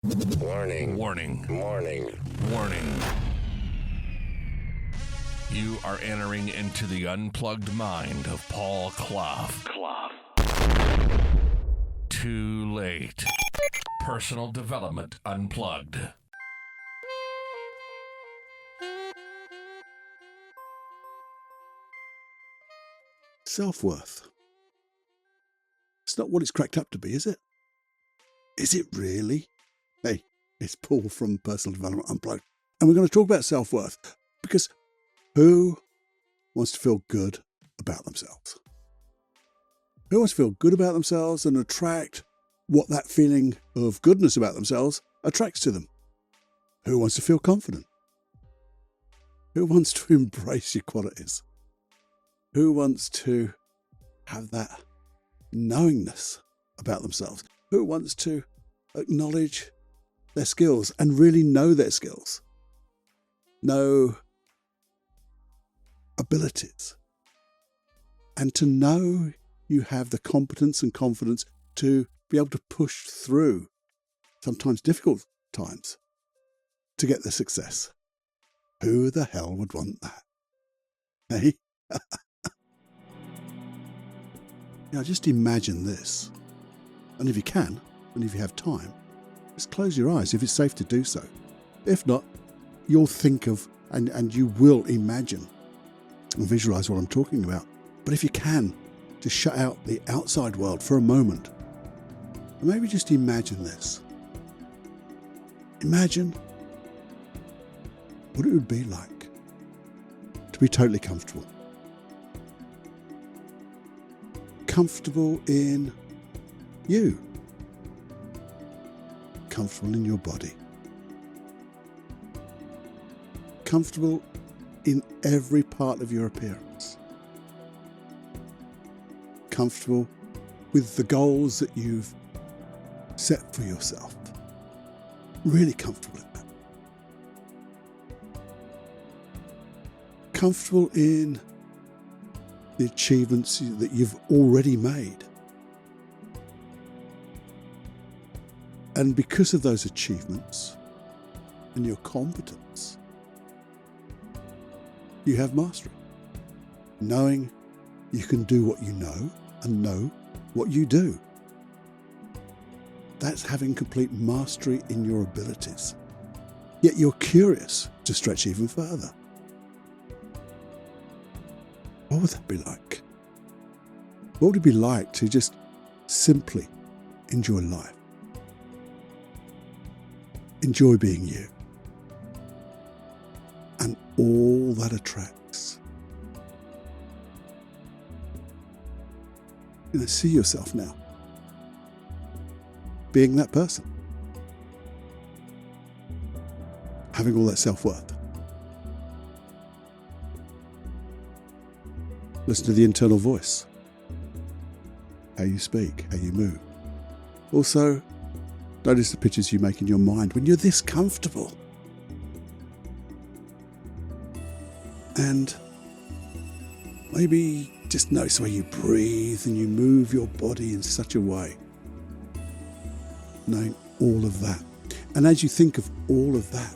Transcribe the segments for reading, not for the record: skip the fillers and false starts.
Warning. Warning. Warning. Warning. You are entering into the unplugged mind of Paul Clough. Too late. Personal Development Unplugged. Self-worth. It's not what it's cracked up to be, is it? Is it really? Hey, it's Paul from Personal Development Unplugged. And we're going to talk about self-worth because who wants to feel good about themselves? Who wants to feel good about themselves and attract what that feeling of goodness about themselves attracts to them? Who wants to feel confident? Who wants to embrace your qualities? Who wants to have that knowingness about themselves? Who wants to acknowledge their skills and really know their skills? Know abilities. And to know you have the competence and confidence to be able to push through sometimes difficult times to get the success. Who the hell would want that? Hey? Now just imagine this. And if you can, and if you have time, just close your eyes if it's safe to do so. If not, you'll think of and you will imagine and visualize what I'm talking about. But if you can, just shut out the outside world for a moment. And maybe just imagine this. Imagine what it would be like to be totally comfortable. Comfortable in you. Comfortable in your body. Comfortable in every part of your appearance. Comfortable with the goals that you've set for yourself. Really comfortable in that. Comfortable in the achievements that you've already made. And because of those achievements and your competence, you have mastery. Knowing you can do what you know and know what you do. That's having complete mastery in your abilities. Yet you're curious to stretch even further. What would that be like? What would it be like to just simply enjoy life? Enjoy being you. And all that attracts. See yourself now being that person. Having all that self-worth. Listen to the internal voice. How you speak, how you move. Also, notice the pictures you make in your mind when you're this comfortable. And maybe just notice the way you breathe and you move your body in such a way. Knowing all of that. And as you think of all of that,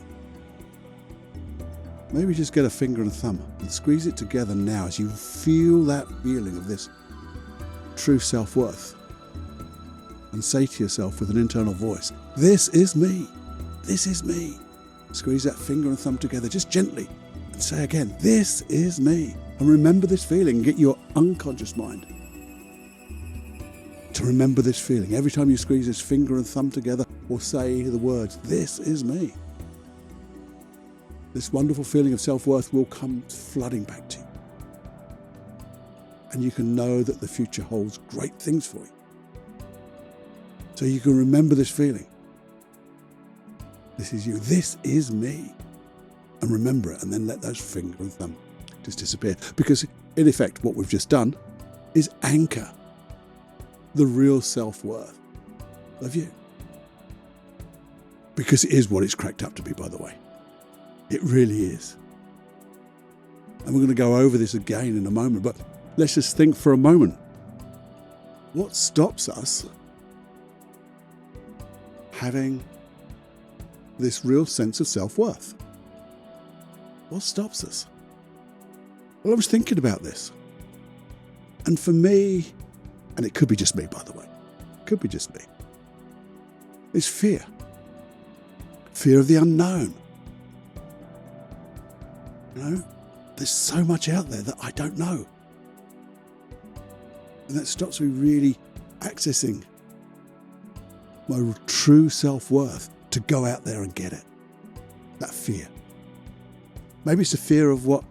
maybe just get a finger and a thumb and squeeze it together now as you feel that feeling of this true self-worth. And say to yourself with an internal voice, this is me. This is me. Squeeze that finger and thumb together just gently and say again, this is me. And remember this feeling. Get your unconscious mind to remember this feeling. Every time you squeeze this finger and thumb together or say the words, this is me. This wonderful feeling of self-worth will come flooding back to you. And you can know that the future holds great things for you. So you can remember this feeling. This is you. This is me. And remember it, and then let those finger and thumb just disappear. Because in effect, what we've just done is anchor the real self-worth of you. Because it is what it's cracked up to be, by the way. It really is. And we're going to go over this again in a moment, but let's just think for a moment. What stops us having this real sense of self-worth. What stops us? Well, I was thinking about this. And for me, and it could be just me, by the way, could be just me, it's fear. Fear of the unknown. You know, there's so much out there that I don't know. And that stops me really accessing my true self-worth to go out there and get it. That fear. Maybe it's a fear of what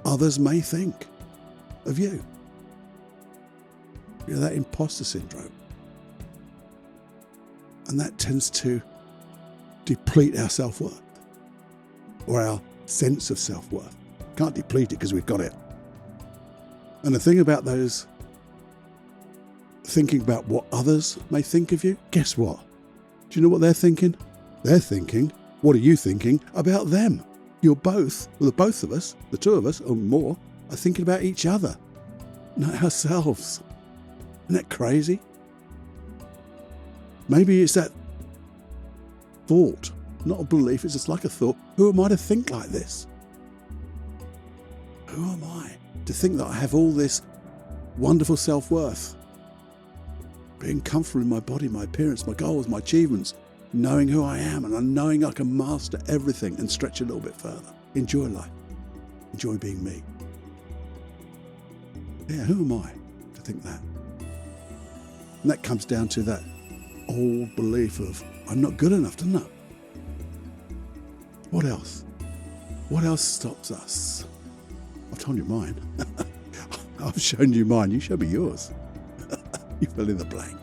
others may think of you. You know, that imposter syndrome. And that tends to deplete our self-worth or our sense of self-worth. Can't deplete it because we've got it. And the thing about those thinking about what others may think of you, guess what? Do you know what they're thinking? They're thinking, what are you thinking about them? You're both, well, the both of us, the two of us or more, are thinking about each other, not ourselves. Isn't that crazy? Maybe it's that thought, not a belief, it's just like a thought. Who am I to think like this? Who am I to think that I have all this wonderful self-worth? Being comfortable in my body, my appearance, my goals, my achievements, knowing who I am and knowing I can master everything and stretch a little bit further. Enjoy life. Enjoy being me. Yeah, who am I to think that? And that comes down to that old belief of, I'm not good enough, doesn't it? What else? What else stops us? I've told you mine. I've shown you mine. You show me yours. You fill in the blank.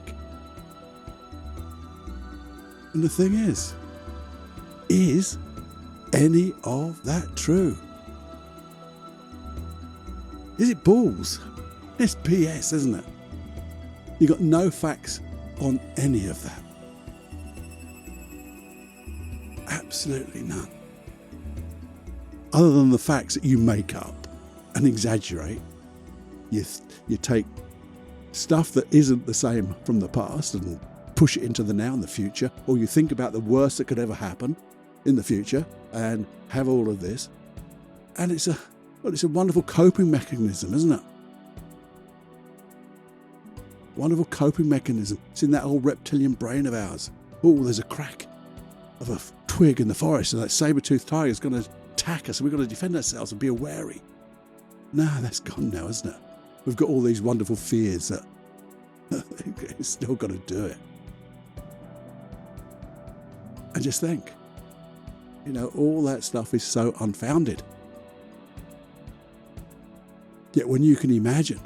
And the thing is any of that true? Is it balls? It's BS, isn't it? You got no facts on any of that. Absolutely none. Other than the facts that you make up and exaggerate. You take stuff that isn't the same from the past and push it into the now and the future, or you think about the worst that could ever happen in the future and have all of this. And it's a wonderful coping mechanism, isn't it? Wonderful coping mechanism. It's in that old reptilian brain of ours. Oh, there's a crack of a twig in the forest and that saber-toothed tiger is going to attack us and we've got to defend ourselves and be wary. No, that's gone now, isn't it? We've got all these wonderful fears that it's still got to do it. And just think, all that stuff is so unfounded. Yet when you can imagine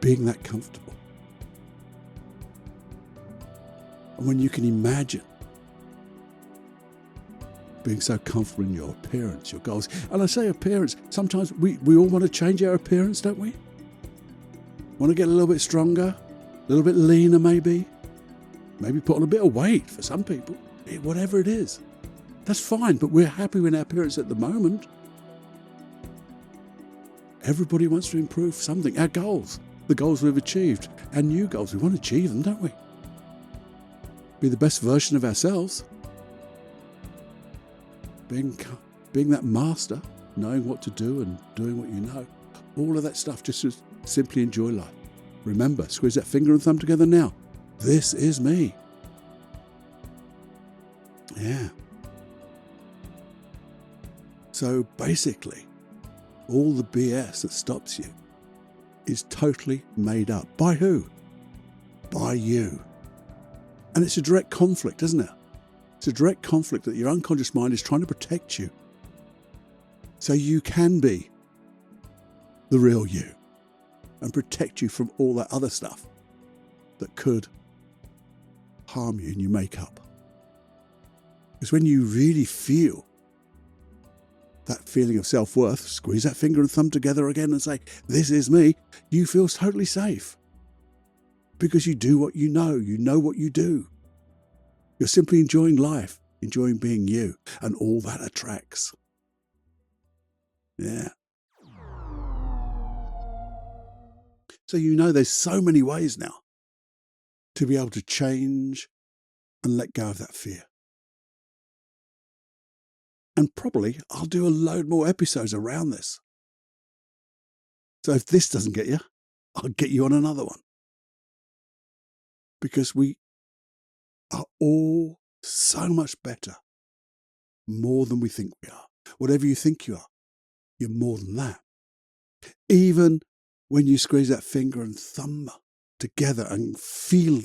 being that comfortable, and when you can imagine being so comfortable in your appearance, your goals. And I say appearance, sometimes we all want to change our appearance, don't we? Want to get a little bit stronger, a little bit leaner maybe put on a bit of weight for some people, whatever it is. That's fine, but we're happy with our appearance at the moment. Everybody wants to improve something. Our goals, the goals we've achieved, our new goals, we want to achieve them, don't we? Be the best version of ourselves. Being that master, knowing what to do and doing what you know. All of that stuff, just to simply enjoy life. Remember, squeeze that finger and thumb together now. This is me. Yeah. So basically, all the BS that stops you is totally made up. By who? By you. And it's a direct conflict, isn't it? It's a direct conflict that your unconscious mind is trying to protect you so you can be the real you and protect you from all that other stuff that could harm you in your makeup. Because when you really feel that feeling of self-worth, squeeze that finger and thumb together again and say, this is me, you feel totally safe. Because you do what you know what you do. You're simply enjoying life, enjoying being you, and all that attracts. Yeah. So there's so many ways now to be able to change and let go of that fear. And probably I'll do a load more episodes around this. So if this doesn't get you, I'll get you on another one. Because we are all so much better, more than we think we are. Whatever you think you are, you're more than that. Even when you squeeze that finger and thumb together and feel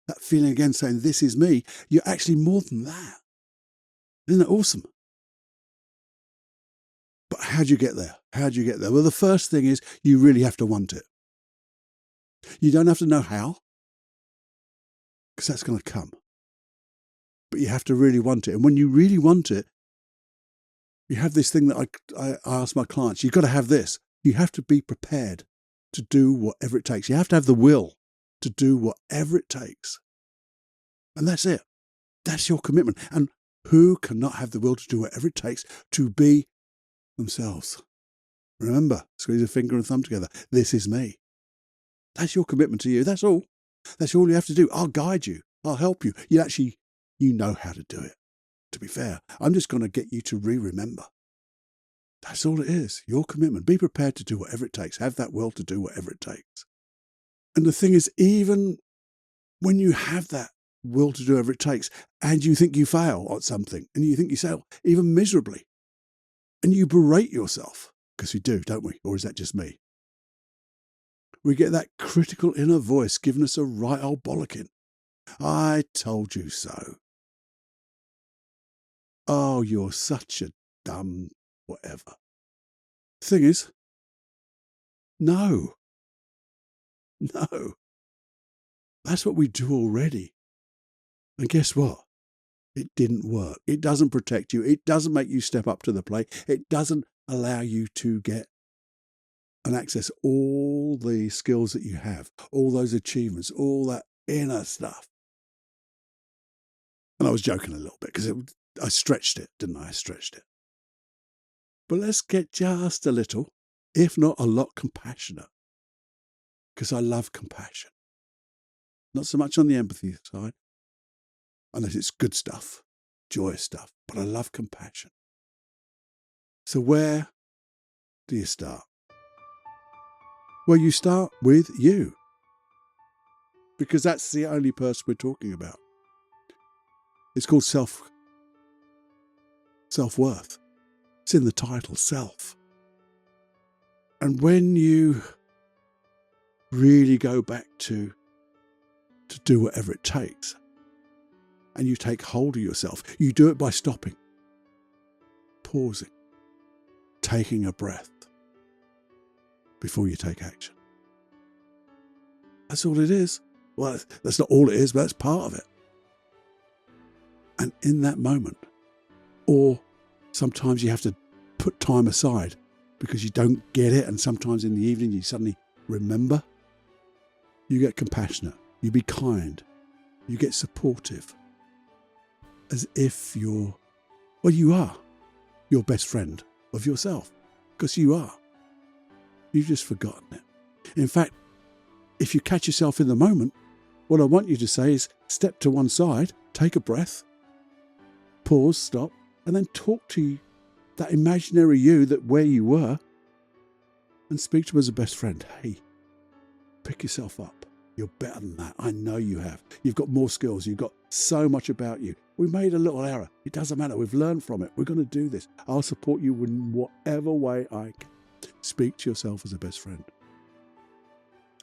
that feeling again, saying, this is me, you're actually more than that. Isn't that awesome? But how do you get there? How do you get there? Well, the first thing is you really have to want it. You don't have to know how, because that's going to come. But you have to really want it. And when you really want it, you have this thing that I ask my clients, you've got to have this. You have to be prepared to do whatever it takes. You have to have the will to do whatever it takes. And that's it. That's your commitment. And who cannot have the will to do whatever it takes to be themselves? Remember, squeeze a finger and thumb together. This is me. That's your commitment to you. That's all. That's all you have to do. I'll guide you. I'll help you. You know how to do it. To be fair, I'm just going to get you to remember. That's all it is. Your commitment. Be prepared to do whatever it takes. Have that will to do whatever it takes. And the thing is, even when you have that will to do whatever it takes, and you think you fail at something, and you think you fail even miserably, and you berate yourself, because we do, don't we? Or is that just me? We get that critical inner voice giving us a right old bollocking. I told you so. Oh, you're such a dumb whatever. Thing is, no. That's what we do already. And guess what? It didn't work. It doesn't protect you. It doesn't make you step up to the plate. It doesn't allow you to get and access all the skills that you have, all those achievements, all that inner stuff. And I was joking a little bit because I stretched it, didn't I? I stretched it. But let's get just a little, if not a lot, compassionate. Because I love compassion. Not so much on the empathy side, unless it's good stuff, joyous stuff. But I love compassion. So where do you start? Well, you start with you. Because that's the only person we're talking about. It's called self-worth. It's in the title, self. And when you really go back to do whatever it takes, and you take hold of yourself, you do it by stopping, pausing, taking a breath before you take action. That's all it is. Well, that's not all it is, but that's part of it. And in that moment, or sometimes you have to put time aside because you don't get it, and sometimes in the evening you suddenly remember, you get compassionate, you be kind, you get supportive, as if you are your best friend of yourself, because you are. You've just forgotten it. In fact, if you catch yourself in the moment, what I want you to say is step to one side, take a breath, pause, stop, and then talk to that imaginary you that where you were, and speak to him as a best friend. Hey, pick yourself up. You're better than that. I know you have. You've got more skills. You've got so much about you. We made a little error. It doesn't matter. We've learned from it. We're going to do this. I'll support you in whatever way I can. Speak to yourself as a best friend.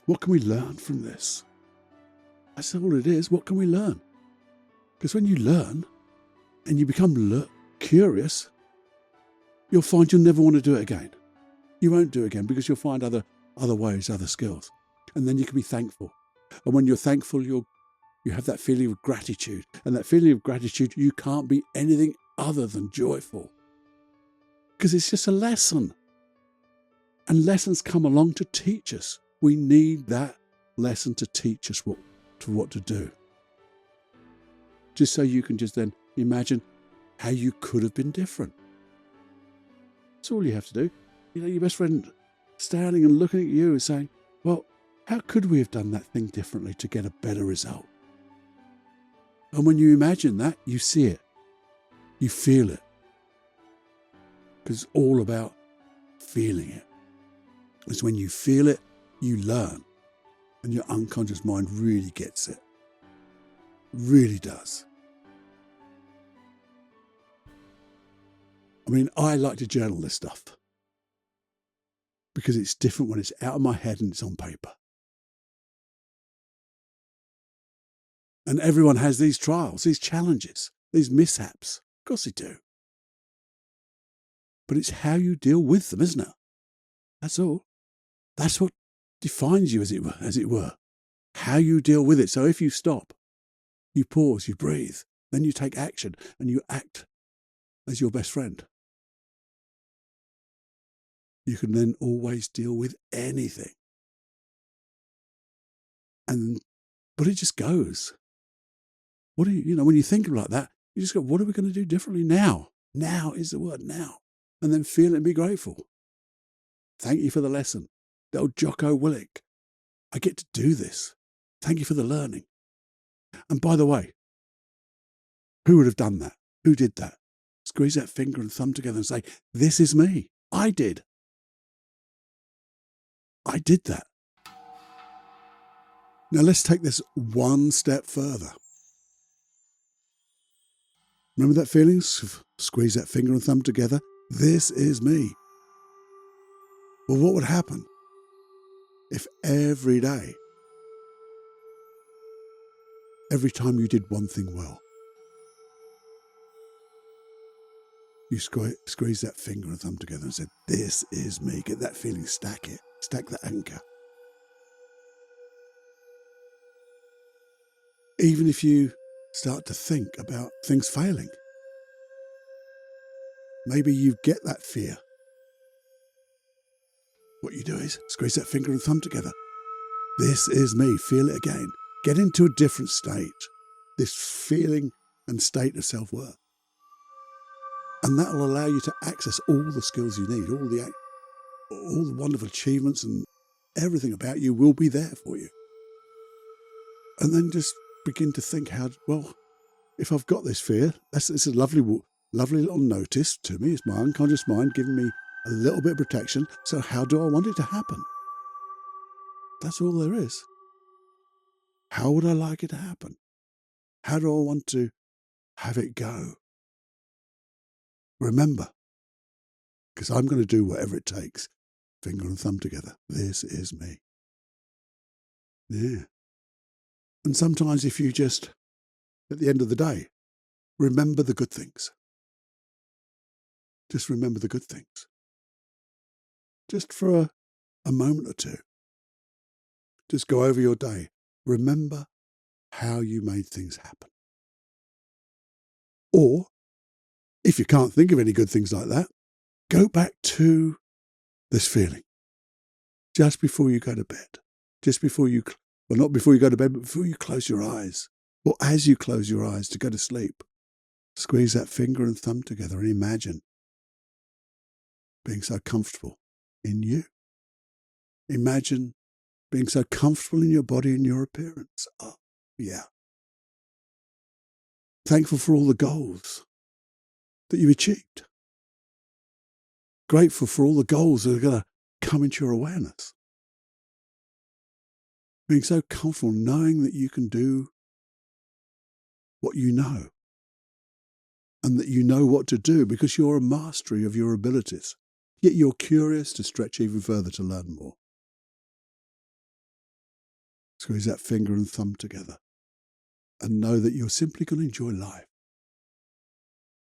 What can we learn from this? That's all it is. What can we learn? Because when you learn and you become curious, you'll find you'll never want to do it again. You won't do it again because you'll find other ways, other skills. And then you can be thankful. And when you're thankful, you have that feeling of gratitude. And that feeling of gratitude, you can't be anything other than joyful. Because it's just a lesson. And lessons come along to teach us. We need that lesson to teach us what to do. Just so you can just then imagine how you could have been different. That's all you have to do. You know, your best friend standing and looking at you and saying, well, how could we have done that thing differently to get a better result? And when you imagine that, you see it. You feel it. Because it's all about feeling it. It's when you feel it, you learn. And your unconscious mind really gets it. Really does. I mean, I like to journal this stuff because it's different when it's out of my head and it's on paper. And everyone has these trials, these challenges, these mishaps. Of course they do. But it's how you deal with them, isn't it? That's all. That's what defines you, as it were. How you deal with it. So if you stop, you pause, you breathe, then you take action and you act as your best friend. You can then always deal with anything. But it just goes. When you think like that, you just go, what are we going to do differently now? Now is the word, now. And then feel it and be grateful. Thank you for the lesson. The old Jocko Willink. I get to do this. Thank you for the learning. And by the way, who would have done that? Who did that? Squeeze that finger and thumb together and say, this is me. I did. I did that. Now let's take this one step further. Remember that feeling? Squeeze that finger and thumb together. This is me. Well, what would happen if every day, every time you did one thing well, you squeeze that finger and thumb together and said, this is me. Get that feeling, stack it. Stack that anchor. Even if you start to think about things failing, maybe you get that fear. What you do is squeeze that finger and thumb together. This is me. Feel it again. Get into a different state. This feeling and state of self-worth. And that will allow you to access all the skills you need, all the wonderful achievements and everything about you will be there for you. And then just begin to think if I've got this fear, it's a lovely little notice to me. It's my unconscious mind giving me a little bit of protection. So how do I want it to happen? That's all there is. How would I like it to happen? How do I want to have it go? Remember, because I'm going to do whatever it takes. Finger and thumb together. This is me. Yeah. And sometimes if you just, at the end of the day, remember the good things. Just remember the good things. Just for a moment or two. Just go over your day. Remember how you made things happen. Or, if you can't think of any good things like that, go back to this feeling. Just before you go to bed. Not before you go to bed, but before you close your eyes. Or as you close your eyes to go to sleep. Squeeze that finger and thumb together and imagine being so comfortable in you. Imagine being so comfortable in your body and your appearance. Oh, yeah. Thankful for all the goals that you've achieved. Grateful for all the goals that are going to come into your awareness. Being so comfortable knowing that you can do what you know. And that you know what to do because you're a mastery of your abilities. Yet you're curious to stretch even further to learn more. Squeeze that finger and thumb together and know that you're simply going to enjoy life.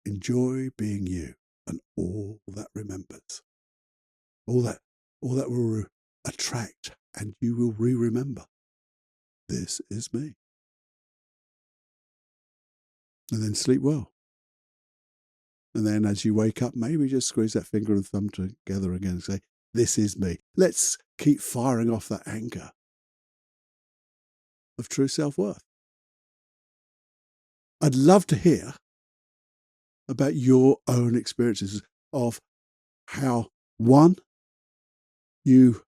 Enjoy being you and all that remembers. All that will attract and you will remember. This is me. And then sleep well. And then as you wake up, maybe just squeeze that finger and thumb together again and say, this is me. Let's keep firing off that anchor of true self-worth. I'd love to hear about your own experiences of how, one, you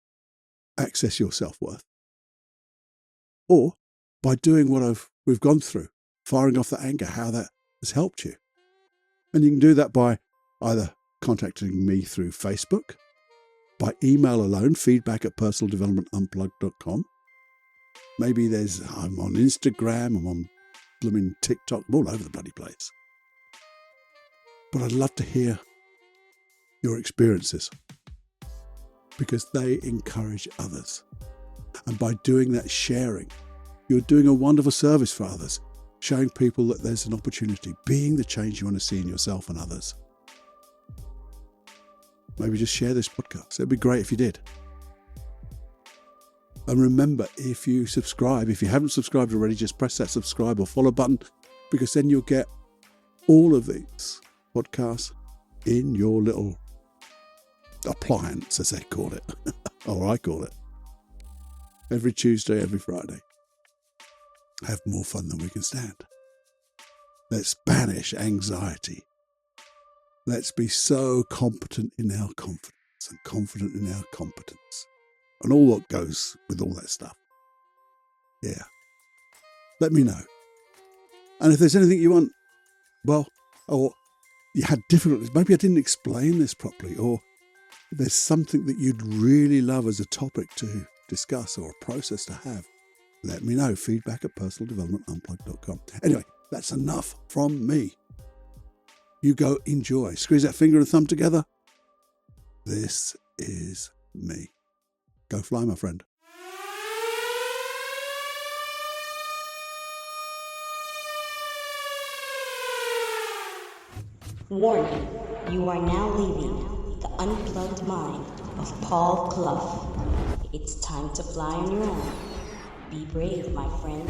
access your self-worth, or by doing what we've gone through, firing off that anger, how that has helped you. And you can do that by either contacting me through Facebook, by email alone, feedback@personaldevelopmentunplugged.com. Maybe I'm on Instagram, I'm on blooming TikTok, I'm all over the bloody place. But I'd love to hear your experiences because they encourage others. And by doing that sharing, you're doing a wonderful service for others, showing people that there's an opportunity, being the change you want to see in yourself and others. Maybe just share this podcast. It'd be great if you did. And remember, if you subscribe, if you haven't subscribed already, just press that subscribe or follow button, because then you'll get all of these podcasts in your little appliance, as they call it, or I call it, every Tuesday, every Friday. Have more fun than we can stand. Let's banish anxiety. Let's be so competent in our confidence and confident in our competence and all what goes with all that stuff. Yeah. Let me know. And if there's anything you want, or you had difficulties, maybe I didn't explain this properly, or there's something that you'd really love as a topic to discuss or a process to have, let me know. feedback@personaldevelopmentunplugged.com. Anyway, that's enough from me. You go enjoy. Squeeze that finger and thumb together. This is me. Go fly, my friend. Warning, you are now leaving the unplugged mind of Paul Clough. It's time to fly on your own. Be brave, my friend.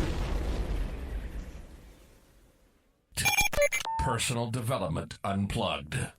Personal Development Unplugged.